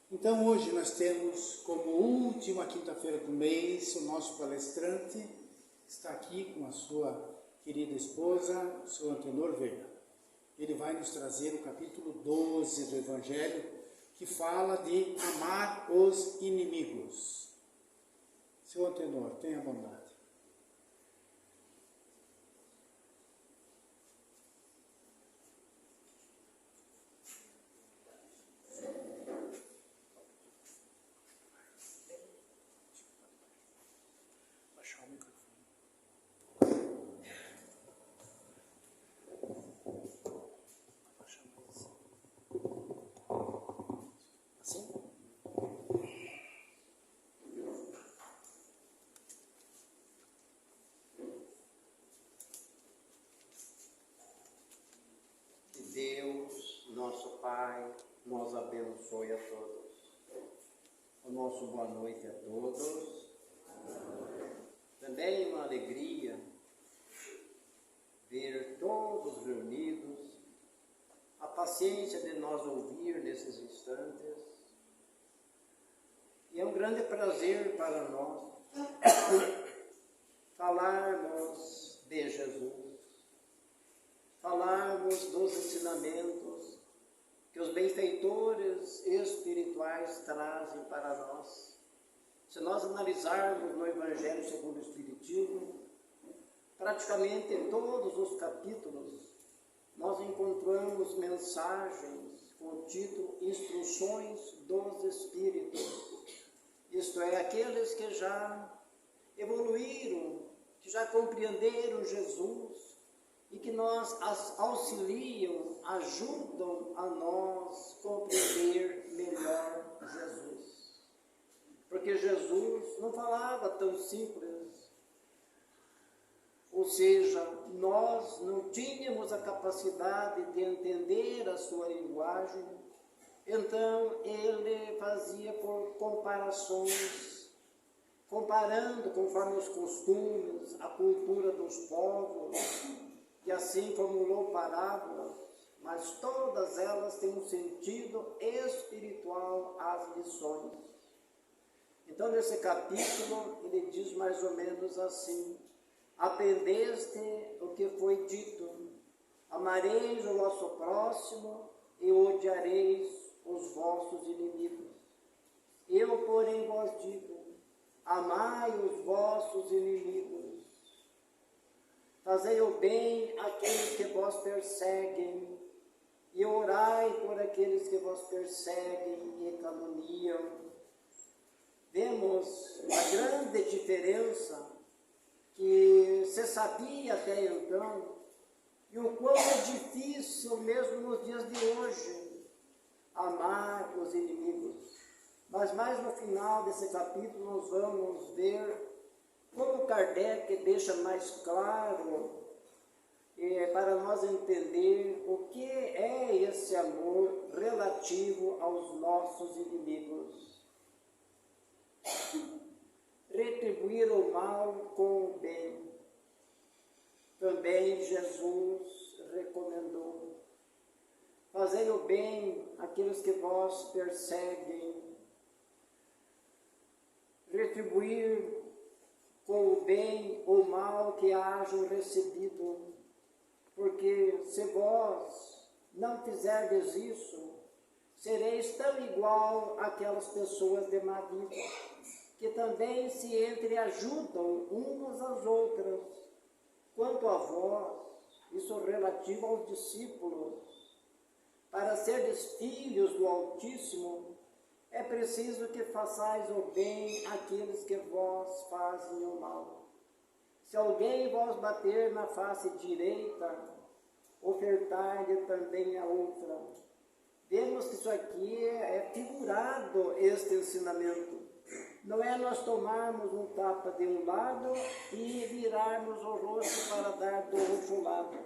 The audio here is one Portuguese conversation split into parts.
Então hoje nós temos como última quinta-feira do mês o nosso palestrante está aqui com a sua querida esposa, o seu Antenor Veiga. Ele vai nos trazer o capítulo 12 do Evangelho, que fala de amar os inimigos. Seu Antenor, tenha bondade. Deus, nosso Pai, nos abençoe a todos. O nosso boa noite a todos. Também uma alegria ver todos reunidos, a paciência de nós ouvir nesses instantes. E é um grande prazer para nós falarmos de Jesus. Falarmos dos ensinamentos que os benfeitores espirituais trazem para nós. Se nós analisarmos no Evangelho segundo o Espiritismo, praticamente em todos os capítulos, nós encontramos mensagens com o título Instruções dos Espíritos. Isto é, aqueles que já evoluíram, que já compreenderam Jesus, e que nos auxiliam, ajudam a nós compreender melhor Jesus. Porque Jesus não falava tão simples, ou seja, nós não tínhamos a capacidade de entender a sua linguagem, então ele fazia por comparações, comparando conforme os costumes, a cultura dos povos, e assim formulou parábolas, mas todas elas têm um sentido espiritual às lições. Então, nesse capítulo, ele diz mais ou menos assim: aprendeste o que foi dito, amareis o vosso próximo e odiareis os vossos inimigos. Eu, porém, vos digo, amai os vossos inimigos, fazei o bem àqueles que vos perseguem, e orai por aqueles que vos perseguem e caluniam. Vemos a grande diferença que se sabia até então, e o quão é difícil mesmo nos dias de hoje, amar os inimigos. Mas mais no final desse capítulo nós vamos ver como Kardec deixa mais claro para nós entender o que é esse amor relativo aos nossos inimigos. Retribuir o mal com o bem. Também Jesus recomendou. Fazei o bem àqueles que vos perseguem. Retribuir com o bem ou mal que hajam recebido, porque se vós não fizerdes isso, sereis tão igual àquelas pessoas de má vida, que também se entreajudam umas às outras. Quanto a vós, isso relativo aos discípulos, para serdes filhos do Altíssimo, é preciso que façais o bem àqueles que vos fazem o mal. Se alguém vos bater na face direita, ofertai-lhe também a outra. Vemos que isso aqui é figurado, este ensinamento. Não é nós tomarmos um tapa de um lado e virarmos o rosto para dar do outro lado.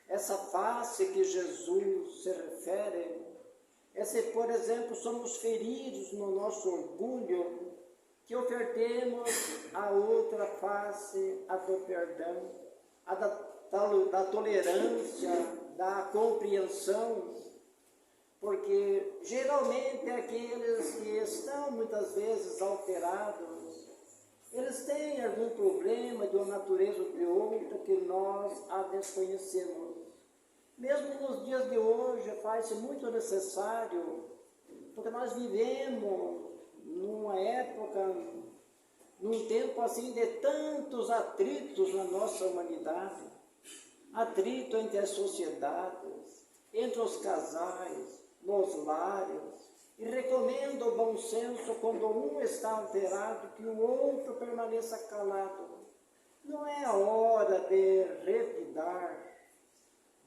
Essa face que Jesus se refere, se, por exemplo, somos feridos no nosso orgulho, que ofertemos a outra face, a do perdão, a da tolerância, da compreensão, porque geralmente aqueles que estão muitas vezes alterados, eles têm algum problema de uma natureza ou de outra que nós a desconhecemos. Mesmo nos dias de hoje faz-se muito necessário, porque nós vivemos numa época, num tempo assim de tantos atritos na nossa humanidade, atrito entre as sociedades, entre os casais, nos lares, e recomendo o bom senso quando um está alterado que o outro permaneça calado. Não é a hora de revidar,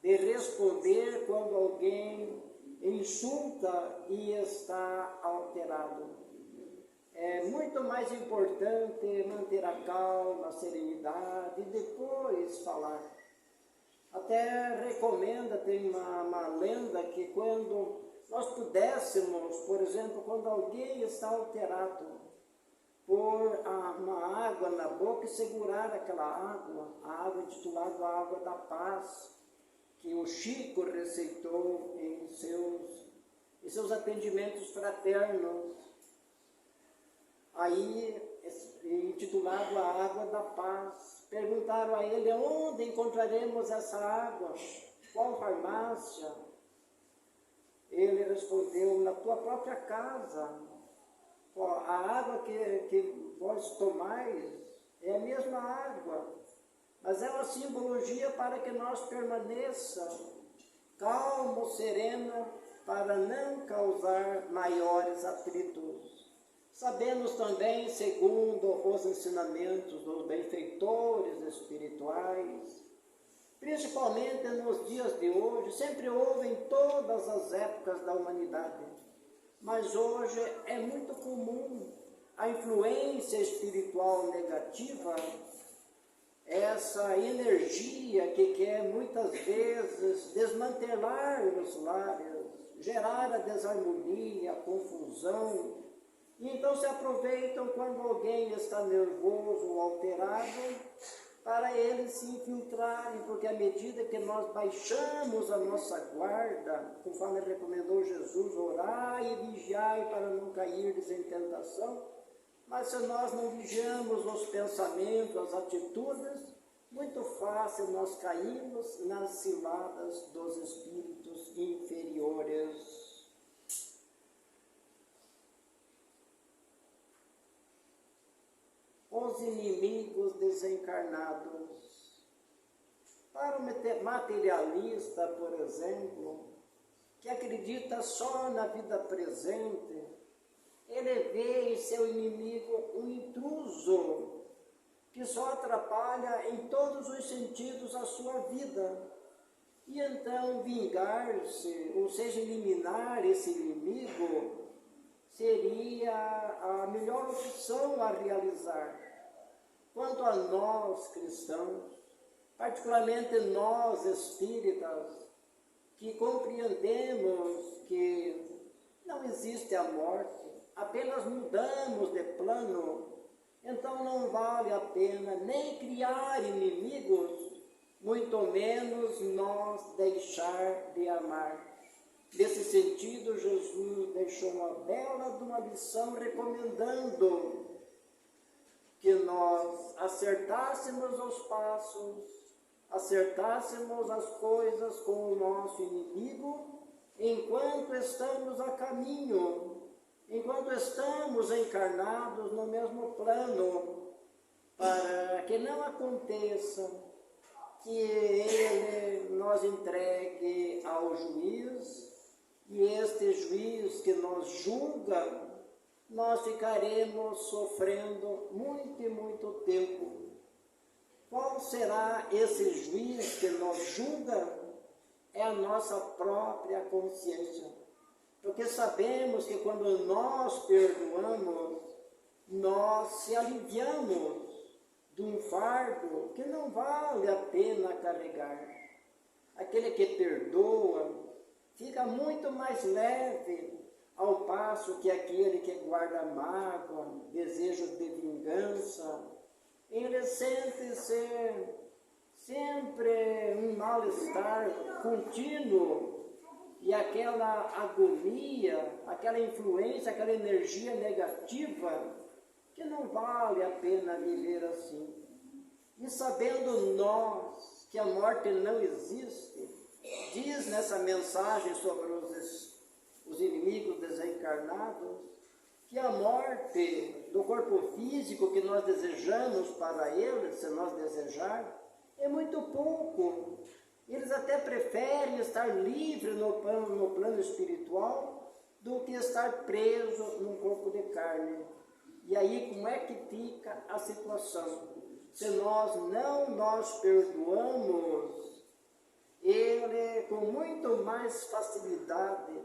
de responder quando alguém insulta e está alterado. É muito mais importante manter a calma, a serenidade e depois falar. Até recomenda, tem uma lenda que quando nós pudéssemos, por exemplo, quando alguém está alterado, pôr uma água na boca e segurar aquela água, a água intitulada a água da paz, que o Chico receitou em seus atendimentos fraternos. Aí, intitulado a água da paz, perguntaram a ele onde encontraremos essa água, qual farmácia? Ele respondeu, na tua própria casa. A água que vós tomais é a mesma água, mas é uma simbologia para que nós permaneça calmo, sereno, para não causar maiores atritos. Sabemos também, segundo os ensinamentos dos benfeitores espirituais, principalmente nos dias de hoje, sempre houve em todas as épocas da humanidade, mas hoje é muito comum a influência espiritual negativa, essa energia que quer muitas vezes desmantelar os lares, gerar a desarmonia, a confusão, e então se aproveitam quando alguém está nervoso ou alterado, para eles se infiltrarem, porque à medida que nós baixamos a nossa guarda, conforme recomendou Jesus, orai e vigiai para não cairdes em tentação, mas se nós não vigiamos os pensamentos, as atitudes, muito fácil nós caímos nas ciladas dos espíritos inferiores. Os inimigos desencarnados. Para o materialista, por exemplo, que acredita só na vida presente, ele vê em seu inimigo um intruso que só atrapalha em todos os sentidos a sua vida. E então vingar-se, ou seja, eliminar esse inimigo, seria a melhor opção a realizar. Quanto a nós cristãos, particularmente nós espíritas, que compreendemos que não existe a morte, apenas mudamos de plano, então não vale a pena nem criar inimigos, muito menos nós deixar de amar. Nesse sentido, Jesus deixou uma bela lição recomendando que nós acertássemos os passos, acertássemos as coisas com o nosso inimigo, enquanto estamos a caminho, enquanto estamos encarnados no mesmo plano, para que não aconteça que ele nos entregue ao juiz, e este juiz que nos julga, nós ficaremos sofrendo muito e muito tempo. Qual será esse juiz que nos julga? É a nossa própria consciência. Porque sabemos que quando nós perdoamos, nós se aliviamos de um fardo que não vale a pena carregar. Aquele que perdoa fica muito mais leve, ao passo que aquele que guarda mágoa, desejos de vingança, ele sente-se sempre um mal-estar contínuo, e aquela agonia, aquela influência, aquela energia negativa, que não vale a pena viver assim. E sabendo nós que a morte não existe, diz nessa mensagem sobre os inimigos desencarnados, que a morte do corpo físico que nós desejamos para eles, se nós desejar, é muito pouco. Eles até preferem estar livres no plano espiritual do que estar preso num corpo de carne. E aí como é que fica a situação? Se nós perdoamos, ele com muito mais facilidade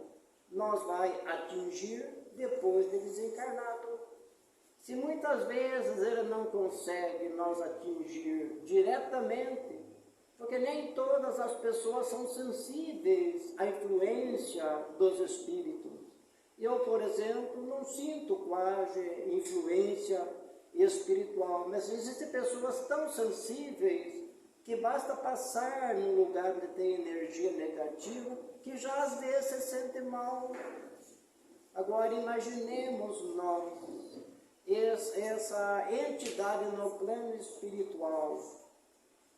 nos vai atingir depois de desencarnado. Se muitas vezes ele não consegue nos atingir diretamente, porque nem todas as pessoas são sensíveis à influência dos espíritos. Eu, por exemplo, não sinto quase influência espiritual, mas existem pessoas tão sensíveis que basta passar num lugar onde tem energia negativa, que já às vezes se sente mal. Agora imaginemos nós, essa entidade no plano espiritual,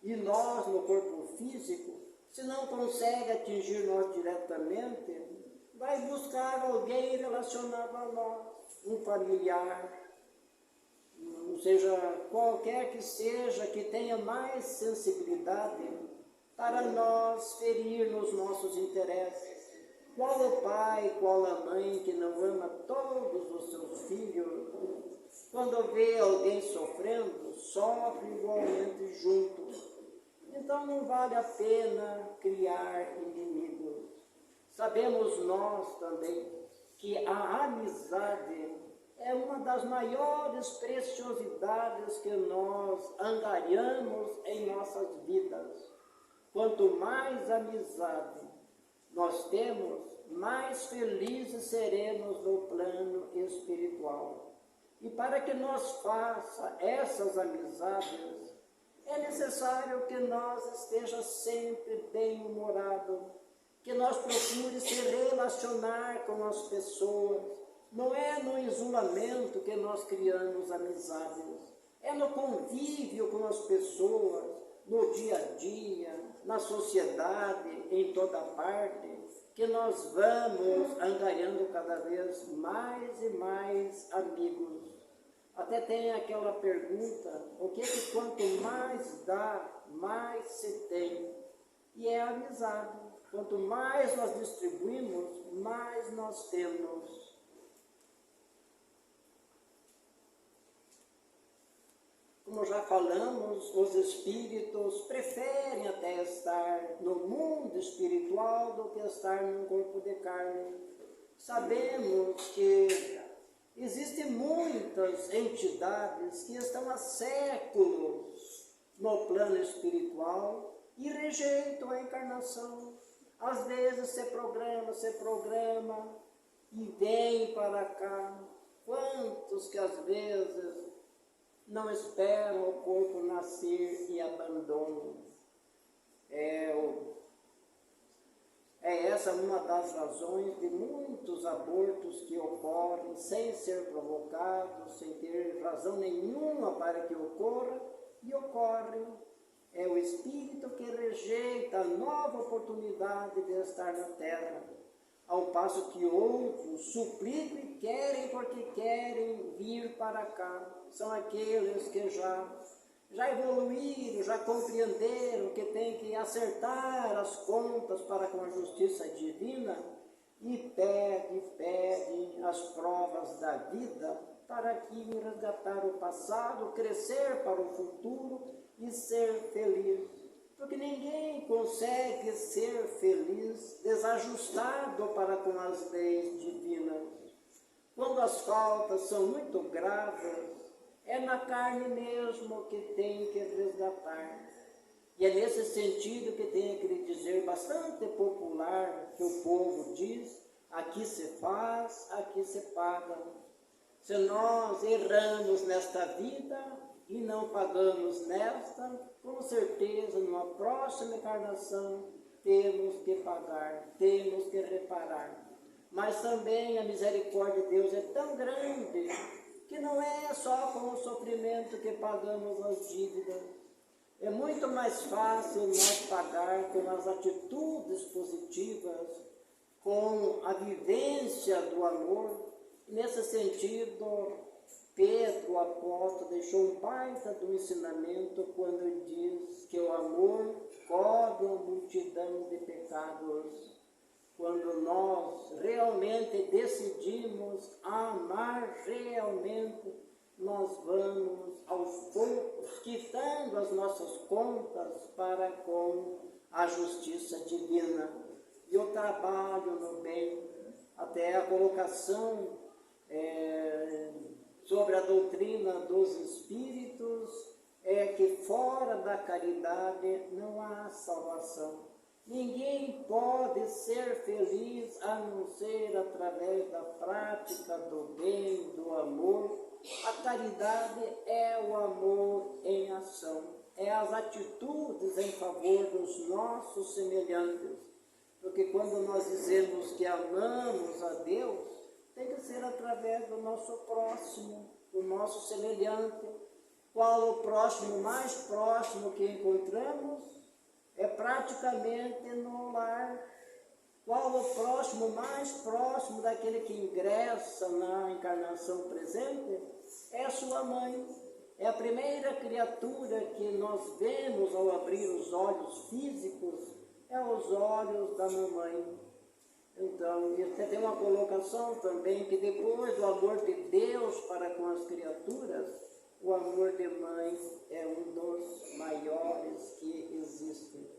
e nós no corpo físico, se não consegue atingir nós diretamente, vai buscar alguém relacionado a nós, um familiar, ou seja, qualquer que seja, que tenha mais sensibilidade para nós ferir nos nossos interesses. Qual o pai, qual a mãe que não ama todos os seus filhos, quando vê alguém sofrendo, sofre igualmente junto. Então não vale a pena criar inimigos. Sabemos nós também que a amizade é uma das maiores preciosidades que nós angariamos em nossas vidas. Quanto mais amizade nós temos, mais felizes seremos no plano espiritual. E para que nós faça essas amizades, é necessário que nós esteja sempre bem-humorado, que nós procure se relacionar com as pessoas. Não é no isolamento que nós criamos amizades, é no convívio com as pessoas, no dia a dia, na sociedade, em toda parte, que nós vamos angariando cada vez mais e mais amigos. Até tem aquela pergunta, o que quanto mais dá, mais se tem? E é a amizade. Quanto mais nós distribuímos, mais nós temos. Como já falamos, os espíritos preferem até estar no mundo espiritual do que estar num corpo de carne. Sabemos que existem muitas entidades que estão há séculos no plano espiritual e rejeitam a encarnação. Às vezes se programa e vem para cá. Quantos que às vezes não esperam o corpo nascer e abandonam. É essa uma das razões de muitos abortos que ocorrem sem ser provocados, sem ter razão nenhuma para que ocorra, e ocorrem. É o espírito que rejeita a nova oportunidade de estar na Terra, ao passo que outros suplicam e querem porque querem vir para cá. São aqueles que já evoluíram, já compreenderam que tem que acertar as contas para com a justiça divina e pedem as provas da vida para que resgatar o passado, crescer para o futuro e ser feliz. Porque ninguém consegue ser feliz desajustado para com as leis divinas. Quando as faltas são muito graves, é na carne mesmo que tem que resgatar. E é nesse sentido que tem aquele dizer bastante popular que o povo diz: aqui se faz, aqui se paga. Se nós erramos nesta vida e não pagamos nesta, com certeza numa próxima encarnação temos que pagar, temos que reparar. Mas também a misericórdia de Deus é tão grande que não é só com o sofrimento que pagamos as dívidas. É muito mais fácil nós pagar com as atitudes positivas, com a vivência do amor. Nesse sentido, Pedro, o apóstolo, deixou um baita do ensinamento quando ele diz que o amor cobre uma multidão de pecados. Quando nós realmente decidimos amar realmente, nós vamos aos poucos quitando as nossas contas para com a justiça divina. E o trabalho no bem, até a colocação sobre a doutrina dos espíritos, é que fora da caridade não há salvação. Ninguém pode ser feliz a não ser através da prática do bem, do amor. A caridade é o amor em ação, é as atitudes em favor dos nossos semelhantes. Porque quando nós dizemos que amamos a Deus, tem que ser através do nosso próximo, do nosso semelhante. Qual o próximo mais próximo que encontramos? É praticamente no lar. Qual o próximo mais próximo daquele que ingressa na encarnação presente? É a sua mãe. É a primeira criatura que nós vemos ao abrir os olhos físicos, é os olhos da mamãe. Então, você tem uma colocação também que depois do amor de Deus para com as criaturas, o amor de mãe é um dos maiores que existem.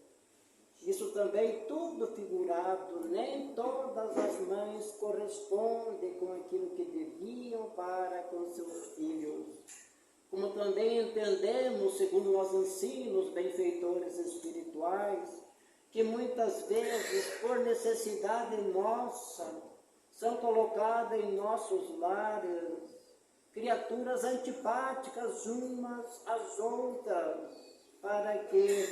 Isso também tudo figurado, nem todas as mães correspondem com aquilo que deviam para com seus filhos. Como também entendemos, segundo os ensinos benfeitores espirituais, que muitas vezes, por necessidade nossa, são colocadas em nossos lares criaturas antipáticas umas às outras, para que,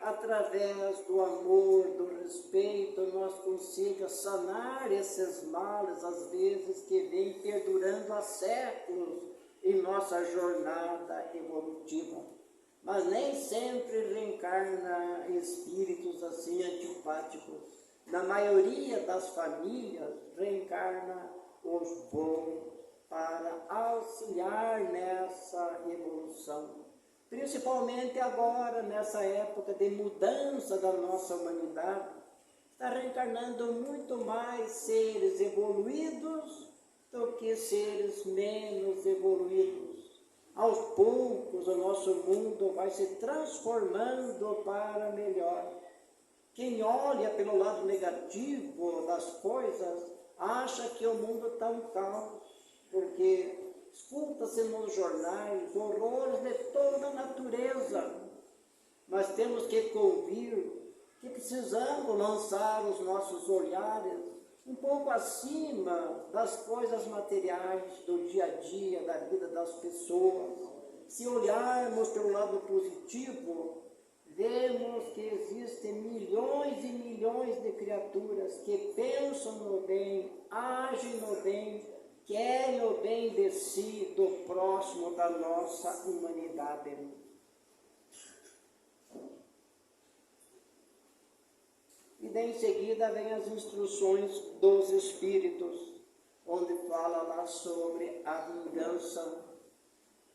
através do amor, do respeito, nós consigamos sanar esses males, às vezes, que vêm perdurando há séculos em nossa jornada evolutiva. Mas nem sempre reencarna espíritos assim antipáticos. Na maioria das famílias, reencarna os bons para auxiliar nessa evolução. Principalmente agora, nessa época de mudança da nossa humanidade, está reencarnando muito mais seres evoluídos do que seres menos evoluídos. Aos poucos, o nosso mundo vai se transformando para melhor. Quem olha pelo lado negativo das coisas, acha que o mundo está um caos, porque escuta-se nos jornais horrores de toda a natureza. Mas temos que convir que precisamos lançar os nossos olhares um pouco acima das coisas materiais do dia a dia, da vida das pessoas. Se olharmos pelo lado positivo, vemos que existem milhões e milhões de criaturas que pensam no bem, agem no bem, querem o bem de si, do próximo, da nossa humanidade. E daí em seguida vem as instruções dos Espíritos, onde fala lá sobre a vingança.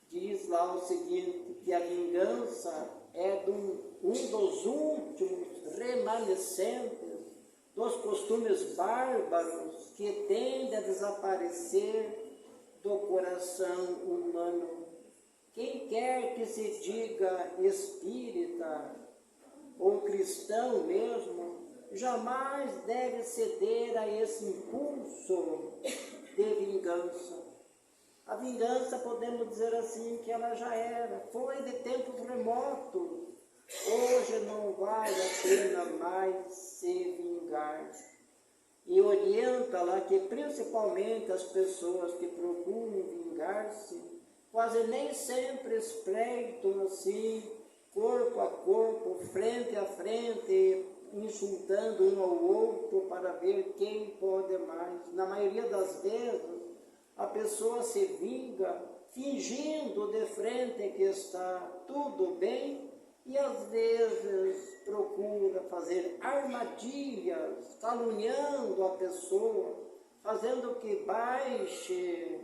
Diz lá o seguinte, que a vingança é um dos últimos remanescentes dos costumes bárbaros que tendem a desaparecer do coração humano. Quem quer que se diga espírita ou cristão mesmo, jamais deve ceder a esse impulso de vingança. A vingança, podemos dizer assim, que ela já era, foi de tempos remotos. Hoje não vale a pena mais se vingar. E orienta lá que principalmente as pessoas que procuram vingar-se, quase nem sempre espreitam assim, corpo a corpo, frente a frente, insultando um ao outro para ver quem pode mais. Na maioria das vezes, a pessoa se vinga fingindo de frente que está tudo bem e às vezes procura fazer armadilhas, caluniando a pessoa, fazendo que baixe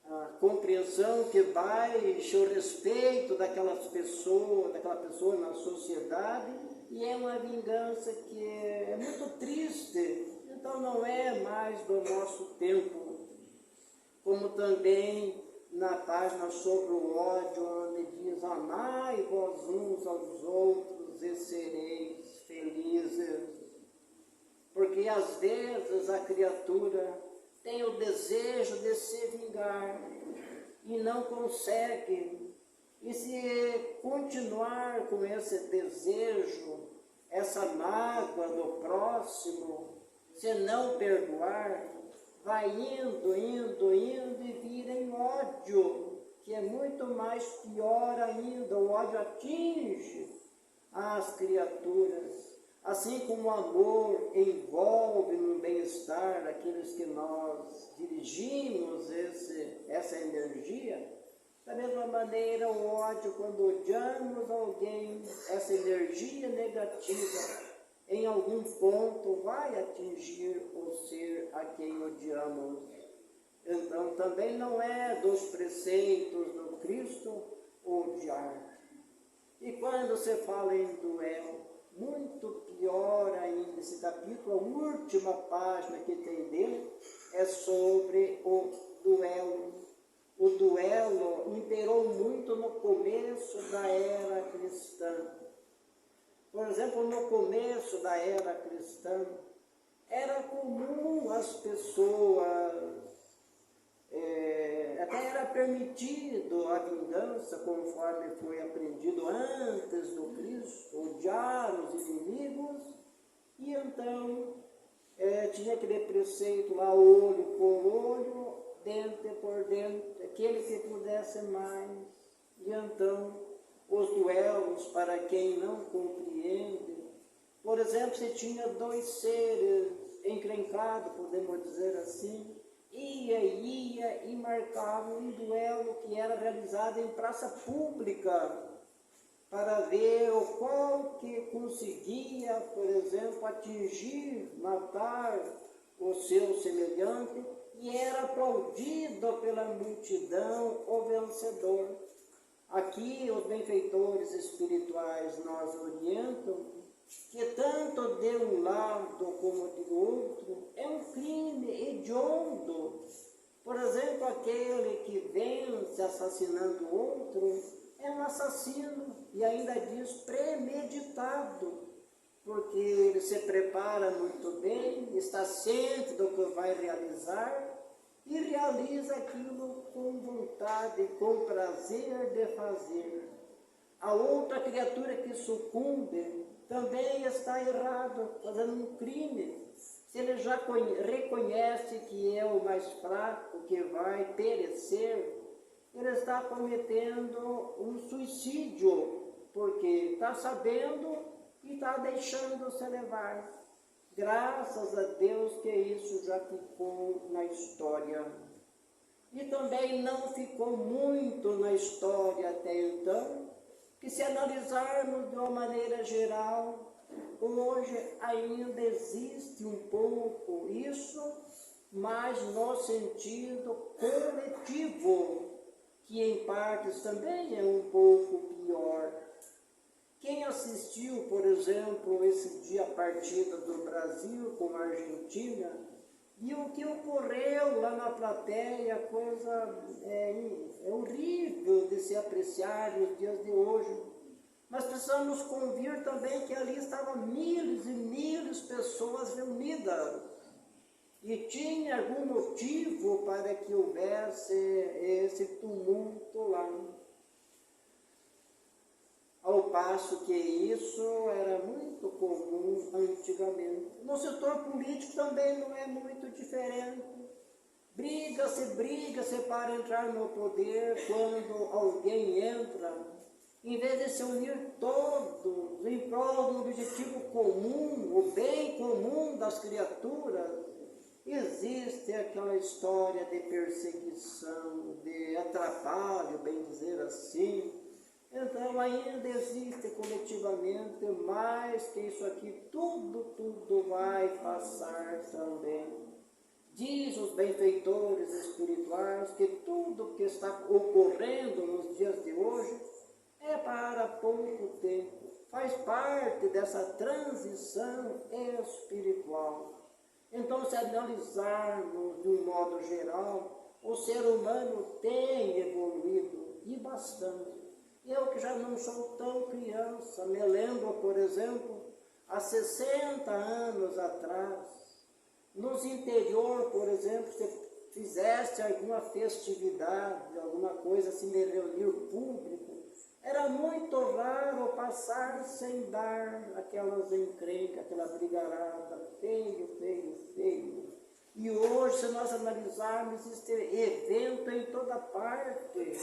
a compreensão, que baixe o respeito daquela pessoa na sociedade, e é uma vingança que é muito triste, então não é mais do nosso tempo. Como também na página sobre o ódio, onde diz: amai-vos uns aos outros e sereis felizes. Porque às vezes a criatura tem o desejo de se vingar e não consegue. E se continuar com esse desejo, essa mágoa do próximo, se não perdoar, vai indo e vira em ódio, que é muito mais pior ainda. O ódio atinge as criaturas. Assim como o amor envolve no bem-estar aqueles que nós dirigimos essa energia, da mesma maneira o ódio, quando odiamos alguém, essa energia negativa, em algum ponto vai atingir o ser a quem odiamos. Então também não é dos preceitos do Cristo odiar. E quando se fala em duelo, muito pior ainda, esse capítulo, a última página que tem dele, é sobre o duelo. O duelo imperou muito no começo da era cristã. Por exemplo, no começo da era cristã, era comum as pessoas, até era permitido a vingança, conforme foi aprendido antes do Cristo, odiar os inimigos, e então tinha aquele preceito lá, olho por olho, dente por dente, aquele que pudesse mais. E então os duelos, para quem não compreende, por exemplo, se tinha dois seres encrencados, podemos dizer assim, ia e marcava um duelo que era realizado em praça pública, para ver o qual que conseguia, por exemplo, atingir, matar o seu semelhante, e era aplaudido pela multidão o vencedor. Aqui os benfeitores espirituais nos orientam que tanto de um lado como do outro é um crime hediondo. Por exemplo, aquele que vence assassinando o outro é um assassino, e ainda diz premeditado, porque ele se prepara muito bem, está ciente do que vai realizar e realiza aquilo com vontade, com prazer de fazer. A outra criatura que sucumbe também está errado, fazendo um crime. Se ele já reconhece que é o mais fraco, que vai perecer, ele está cometendo um suicídio, porque está sabendo e está deixando se levar. Graças a Deus que isso já ficou na história. E também não ficou muito na história até então, que se analisarmos de uma maneira geral, hoje ainda existe um pouco isso, mas no sentido coletivo, que em partes também é um pouco pior. Quem assistiu, por exemplo, esse dia a partida do Brasil com a Argentina, viu o que ocorreu lá na plateia, coisa horrível de se apreciar nos dias de hoje. Mas precisamos convir também que ali estavam milhares e milhares de pessoas reunidas, e tinha algum motivo para que houvesse esse tumulto lá. Ao passo que isso era muito comum antigamente. No setor político também não é muito diferente. Briga-se para entrar no poder. Quando alguém entra, em vez de se unir todos em prol do objetivo comum, o bem comum das criaturas, existe aquela história de perseguição, de atrapalho, bem dizer assim. Então ainda existe coletivamente, mais que isso aqui, tudo vai passar também. Diz os benfeitores espirituais que tudo que está ocorrendo nos dias de hoje é para pouco tempo, faz parte dessa transição espiritual. Então, se analisarmos de um modo geral, o ser humano tem evoluído e bastante. Eu que já não sou tão criança, me lembro, por exemplo, há 60 anos atrás, nos interior, por exemplo, se fizesse alguma festividade, alguma coisa assim de reunir público, era muito raro passar sem dar aquelas encrencas, aquela brigarada, feio. E hoje, se nós analisarmos, existe evento em toda parte,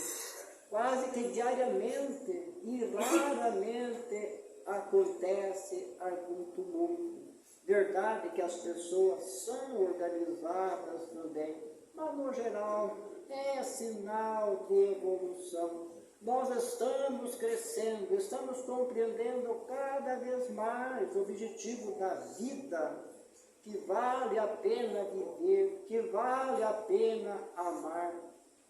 quase que diariamente, e raramente acontece algum tumulto. Verdade que as pessoas são organizadas também, mas no geral é sinal de evolução. Nós estamos crescendo, estamos compreendendo cada vez mais o objetivo da vida, que vale a pena viver, que vale a pena amar,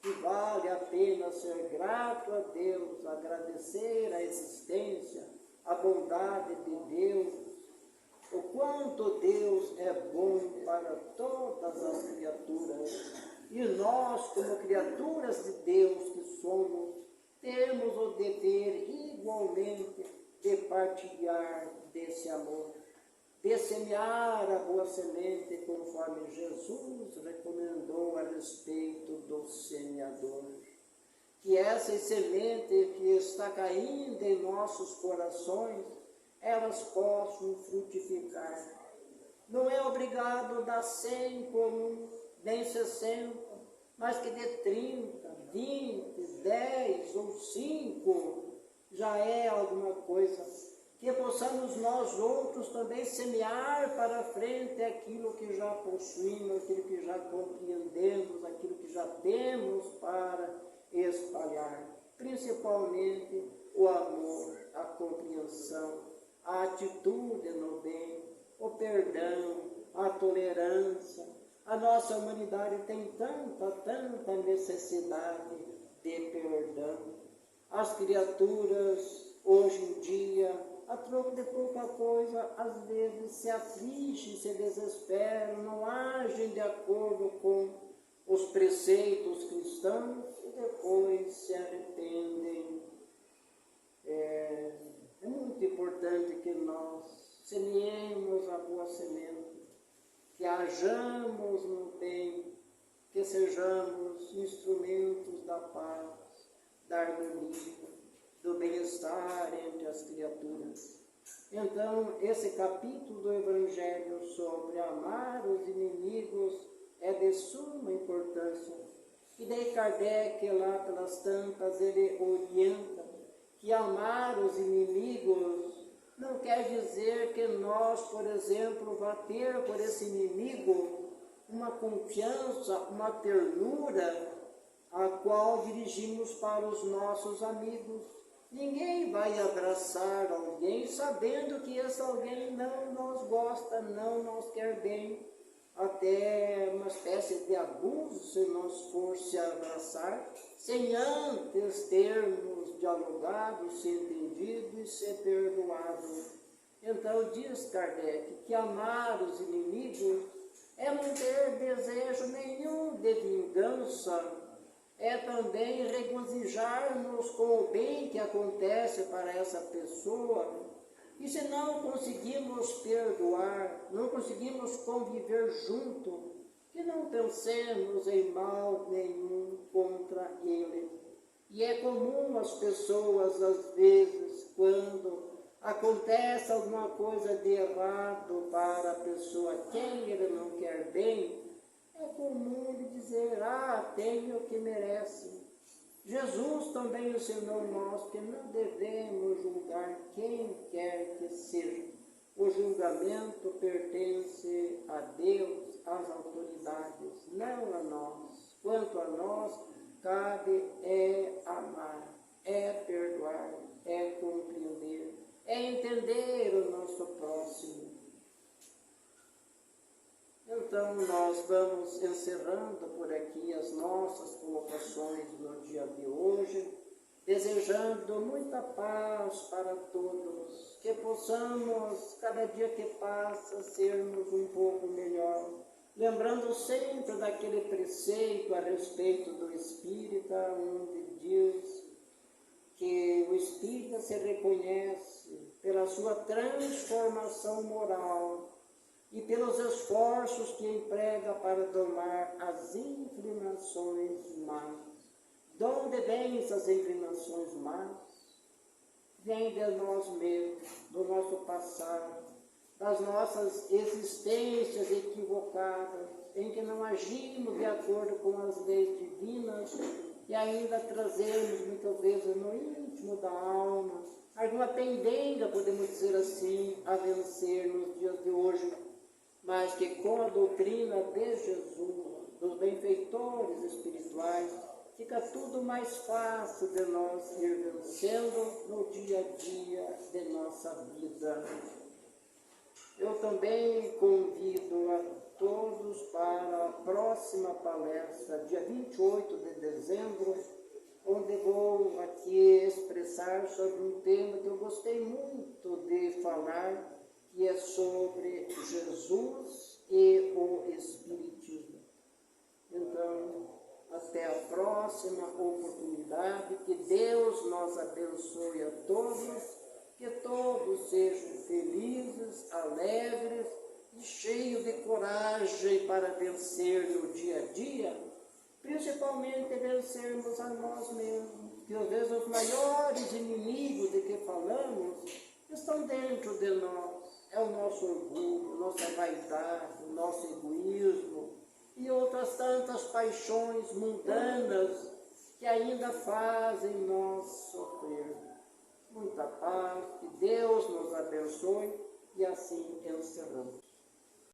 que vale a pena ser grato a Deus, agradecer a existência, a bondade de Deus, o quanto Deus é bom para todas as criaturas. E nós, como criaturas de Deus que somos, temos o dever igualmente de partilhar desse amor, de semear a boa semente, conforme Jesus recomendou a respeito do semeador. Que essa semente que está caindo em nossos corações, elas possam frutificar. Não é obrigado dar 100 como nem 60, mas que de 30, 20, 10 ou 5 já é alguma coisa. Que possamos nós outros também semear para frente aquilo que já possuímos, aquilo que já compreendemos, aquilo que já temos para espalhar. Principalmente o amor, a compreensão, a atitude no bem, o perdão, a tolerância. A nossa humanidade tem tanta necessidade de perdão. As criaturas, hoje em dia, a troco de pouca coisa, às vezes se afligem, se desesperam, não agem de acordo com os preceitos cristãos e depois se arrependem. É muito importante que nós semeemos a boa semente, que hajamos no bem, que sejamos instrumentos da paz, da harmonia, do bem-estar entre as criaturas. Então, esse capítulo do Evangelho sobre amar os inimigos é de suma importância. E daí Kardec, lá pelas tantas, ele orienta que amar os inimigos não quer dizer que nós, por exemplo, vá ter por esse inimigo uma confiança, uma ternura, a qual dirigimos para os nossos amigos. Ninguém vai abraçar alguém sabendo que esse alguém não nos gosta, não nos quer bem. Até uma espécie de abuso se nós for se abraçar, sem antes termos dialogado, se entendido e se perdoado. Então diz Kardec que amar os inimigos é não ter desejo nenhum de vingança, é também regozijar-nos com o bem que acontece para essa pessoa. E se não conseguimos perdoar, não conseguimos conviver junto, que não pensemos em mal nenhum contra ele. E é comum as pessoas, às vezes, quando acontece alguma coisa de errado para a pessoa quem ele não quer bem, é comum ele dizer, tem o que merece. Jesus também ensinou nós que não devemos julgar quem quer que seja. O julgamento pertence a Deus, às autoridades, não a nós. Quanto a nós, cabe amar, perdoar, compreender, entender o nosso próximo. Então, nós vamos encerrando por aqui as nossas colocações no dia de hoje, desejando muita paz para todos, que possamos, cada dia que passa, sermos um pouco melhor, lembrando sempre daquele preceito a respeito do Espírita, onde diz que o Espírita se reconhece pela sua transformação moral e pelos esforços que emprega para domar as inclinações más. De onde vêm essas inclinações más? Vêm de nós mesmos, do nosso passado, das nossas existências equivocadas, em que não agimos de acordo com as leis divinas e ainda trazemos muitas vezes no íntimo da alma alguma pendenga, podemos dizer assim, a vencer nos dias de hoje, mas que com a doutrina de Jesus, dos benfeitores espirituais, fica tudo mais fácil de nós ir vencendo no dia a dia de nossa vida. Eu também convido a todos para a próxima palestra, dia 28 de dezembro, onde vou aqui expressar sobre um tema que eu gostei muito de falar, que é sobre Jesus e o Espiritismo. Então, até a próxima oportunidade, que Deus nos abençoe a todos, que todos sejam felizes, alegres e cheios de coragem para vencer no dia a dia, principalmente vencermos a nós mesmos, que às vezes os maiores inimigos de que falamos estão dentro de nós. É o nosso orgulho, nossa vaidade, o nosso egoísmo e outras tantas paixões mundanas que ainda fazem nós sofrer. Muita paz, que Deus nos abençoe e assim encerramos.